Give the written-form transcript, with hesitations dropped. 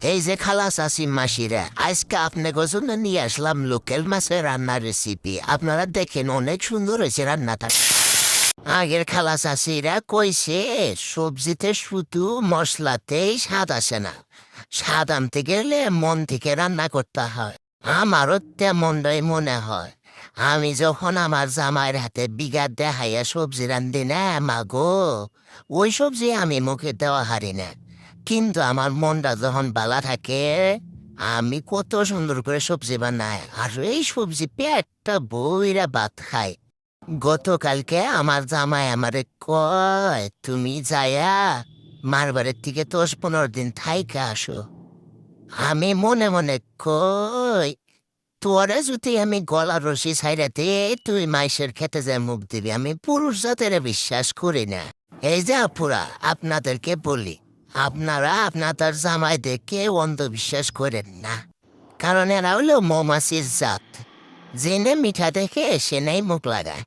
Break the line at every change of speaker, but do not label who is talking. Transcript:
এই যে খালাস আসিম মাসিরা, আজকে আপনাদের জন্য নিয়ে আসলাম লোকাল মাছের রান্নার রেসিপি। আপনারা দেখেন, অনেক সুন্দর হয়েছে রান্নাটা। আগের খালাস আসিরা কইছে সবজিতে শুধু মশলাতেই স্বাদ আসে না, স্বাদ আনতে গেলে মন থেকে রান্না করতে হয়। আমারও তেমনটাই মনে হয়। আমি যখন আমার জামাইয়ের হাতে বিঘা দেখাইয়া সবজি রান্ধি না মাগো, ওই সবজি আমি মুখে দেওয়া হারি না। কিন্তু আমার মনটা যখন বালা থাকে, আমি কত সুন্দর করে সবজি বানাই, আর এই সবজি পেটটা বইরা ভাত খায়। গতকালকে আমার জামাই আমারে কয়, তুমি যায়া মারবারের থেকে 10-15 দিন থাইকা আসো। আমি মনে মনে কই, তোরে যদি আমি গলার রশি ছাইড়াতে তুই মাইসের খেতে যায় মুখ দিবি, আমি পুরুষ জাতের বিশ্বাস করি না। এই যে আপুরা, আপনাদেরকে বলি, আপনারা আপনাদের জামাইদেরকে অন্ধবিশ্বাস করেন না, কারণ এরা হলো মৌমাছির জাত। জেনে মিঠা দেখে সে নেই মুখ লাগায়।